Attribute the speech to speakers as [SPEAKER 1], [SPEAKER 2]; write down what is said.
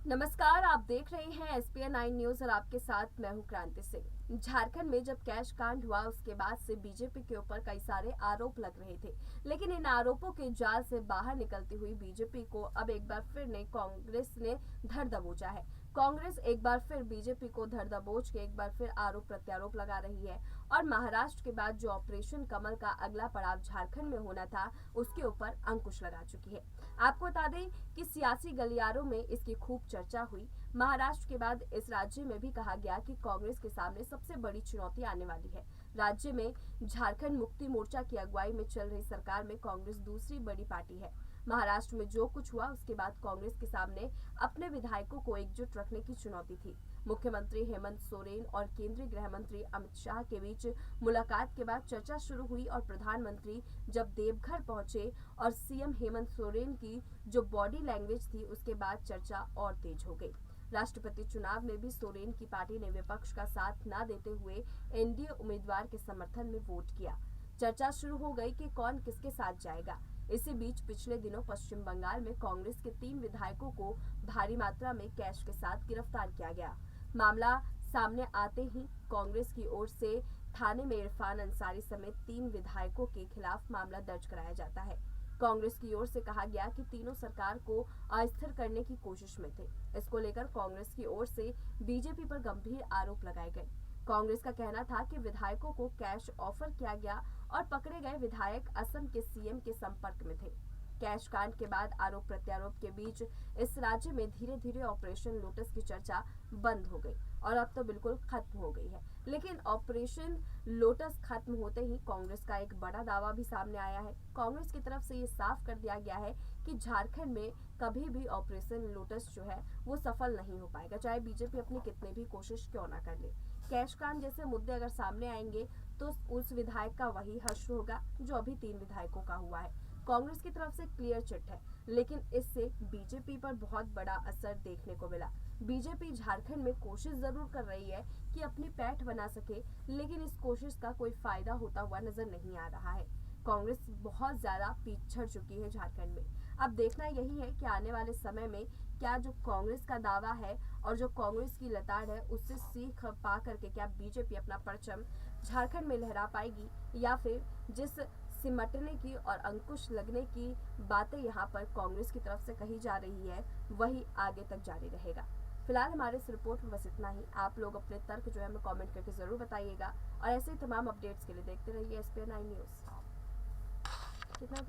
[SPEAKER 1] नमस्कार, आप देख रहे हैं एसपीएन 9 न्यूज और आपके साथ मैं हूं क्रांति सिंह। झारखंड में जब कैश कांड हुआ उसके बाद से बीजेपी के ऊपर कई सारे आरोप लग रहे थे, लेकिन इन आरोपों के जाल से बाहर निकलती हुई बीजेपी को अब एक बार फिर ने कांग्रेस ने धर दबोचा है। कांग्रेस एक बार फिर बीजेपी को धर दबोच के एक बार फिर आरोप प्रत्यारोप लगा रही है और महाराष्ट्र के बाद जो ऑपरेशन कमल का अगला पड़ाव झारखंड में होना था उसके ऊपर अंकुश लगा चुकी है। आपको बता दें कि सियासी गलियारों में इसकी खूब चर्चा हुई। महाराष्ट्र के बाद इस राज्य में भी कहा गया कि कांग्रेस के सामने सबसे बड़ी चुनौती आने वाली है। राज्य में झारखंड मुक्ति मोर्चा की अगुवाई में चल रही सरकार में कांग्रेस दूसरी बड़ी पार्टी है। महाराष्ट्र में जो कुछ हुआ उसके बाद कांग्रेस के सामने अपने विधायकों को एकजुट रखने की चुनौती थी। मुख्यमंत्री हेमंत सोरेन और केंद्रीय गृह मंत्री अमित शाह के बीच मुलाकात के बाद चर्चा शुरू हुई और प्रधानमंत्री जब देवघर पहुंचे और सीएम हेमंत सोरेन की जो बॉडी लैंग्वेज थी उसके बाद चर्चा और तेज हो गई। राष्ट्रपति चुनाव में भी सोरेन की पार्टी ने विपक्ष का साथ न देते हुए एनडीए उम्मीदवार के समर्थन में वोट किया। चर्चा शुरू हो गई कि कौन किसके साथ जाएगा। इसी बीच पिछले दिनों पश्चिम बंगाल में कांग्रेस के 3 विधायकों को भारी मात्रा में कैश के साथ गिरफ्तार किया गया। मामला सामने आते ही कांग्रेस की ओर से थाने में इरफान अंसारी समेत 3 विधायकों के खिलाफ मामला दर्ज कराया जाता है। कांग्रेस की ओर से कहा गया कि तीनों सरकार को अस्थिर करने की कोशिश में थे। इसको लेकर कांग्रेस की ओर से बीजेपी पर गंभीर आरोप लगाए गए। कांग्रेस का कहना था कि विधायकों को कैश ऑफर किया गया और पकड़े गए विधायक असम के सीएम के संपर्क में थे। कैश कांड के बाद आरोप प्रत्यारोप के बीच इस राज्य में धीरे धीरे ऑपरेशन लोटस की चर्चा बंद हो गई और अब तो बिल्कुल खत्म हो गई है। लेकिन ऑपरेशन लोटस खत्म होते ही कांग्रेस का एक बड़ा दावा भी सामने आया है। कांग्रेस की तरफ से ये साफ कर दिया गया है कि झारखंड में कभी भी ऑपरेशन लोटस जो है वो सफल नहीं हो पाएगा, चाहे बीजेपी अपनी कितनी भी कोशिश क्यों ना कर ले। कैश कांड जैसे मुद्दे अगर सामने आएंगे तो उस विधायक का वही हश्र होगा जो अभी 3 विधायकों का हुआ है। कांग्रेस की तरफ से क्लियर चिट है, लेकिन इससे बीजेपी पर बहुत बड़ा असर देखने को मिला। बीजेपी झारखंड में कोशिश जरूर कर रही है कि अपनी पैठ बना सके, लेकिन इस कोशिश का कोई फायदा होता हुआ नजर नहीं आ रहा है। कांग्रेस बहुत ज्यादा पीछड़ चुकी है झारखंड में। अब देखना यही है कि आने वाले समय में क्या जो कांग्रेस का दावा है और जो कांग्रेस की लताड़ है उससे सीख पा करके क्या बीजेपी अपना परचम झारखंड में लहरा पाएगी, या फिर जिस सिमटने की और अंकुश लगने की बातें यहाँ पर कांग्रेस की तरफ से कही जा रही है वही आगे तक जारी रहेगा। फिलहाल हमारे इस रिपोर्ट में बस इतना ही। आप लोग अपने तर्क जो है हमें कमेंट करके जरूर बताइएगा और ऐसे ही तमाम अपडेट्स के लिए देखते रहिए एसपीएन 9 न्यूज। कितना